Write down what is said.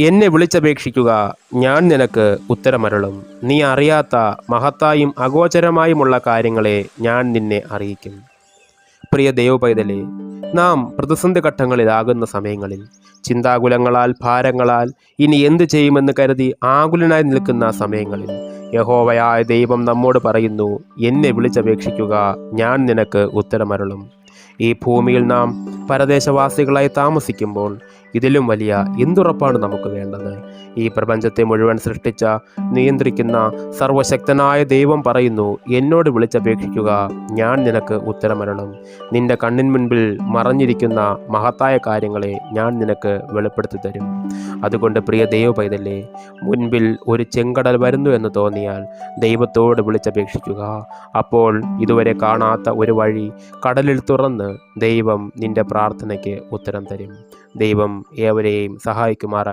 എന്നെ വിളിച്ചപേക്ഷിക്കുക, ഞാൻ നിനക്ക് ഉത്തരമരുളും. നീ അറിയാത്ത മഹത്തായും അഗോചരമായുമുള്ള കാര്യങ്ങളെ ഞാൻ നിന്നെ അറിയിക്കും. പ്രിയ ദൈവപൈതലേ, നാം പ്രതിസന്ധി ഘട്ടങ്ങളിലാകുന്ന സമയങ്ങളിൽ, ചിന്താകുലങ്ങളാൽ ഭാരങ്ങളാൽ ഇനി എന്തു ചെയ്യുമെന്ന് കരുതി ആകുലനായി നിൽക്കുന്ന സമയങ്ങളിൽ യഹോവയായ ദൈവം നമ്മോട് പറയുന്നു, എന്നെ വിളിച്ചപേക്ഷിക്കുക, ഞാൻ നിനക്ക് ഉത്തരമരുളും. ഈ ഭൂമിയിൽ നാം പരദേശവാസികളായി താമസിക്കുമ്പോൾ ഇതിലും വലിയ എന്തുറപ്പാണ് നമുക്ക് വേണ്ടത്? ഈ പ്രപഞ്ചത്തെ മുഴുവൻ സൃഷ്ടിച്ച, നിയന്ത്രിക്കുന്ന സർവശക്തനായ ദൈവം പറയുന്നു, എന്നോട് വിളിച്ചപേക്ഷിക്കുക, ഞാൻ നിനക്ക് ഉത്തരമരുളും. നിന്റെ കണ്ണിൻ മുൻപിൽ മറഞ്ഞിരിക്കുന്ന മഹത്തായ കാര്യങ്ങളെ ഞാൻ നിനക്ക് വെളിപ്പെടുത്തി തരും. അതുകൊണ്ട് പ്രിയ ദൈവ പൈതലേ, മുൻപിൽ ഒരു ചെങ്കടൽ വരുന്നു എന്ന് തോന്നിയാൽ ദൈവത്തോട് വിളിച്ചപേക്ഷിക്കുക. അപ്പോൾ ഇതുവരെ കാണാത്ത ഒരു വഴി കടലിൽ തുറന്ന് ദൈവം നിന്റെ പ്രാർത്ഥനയ്ക്ക് ഉത്തരം തരും. ദൈവം ഏവരെയും സഹായിക്കുമാറാകട്ടെ.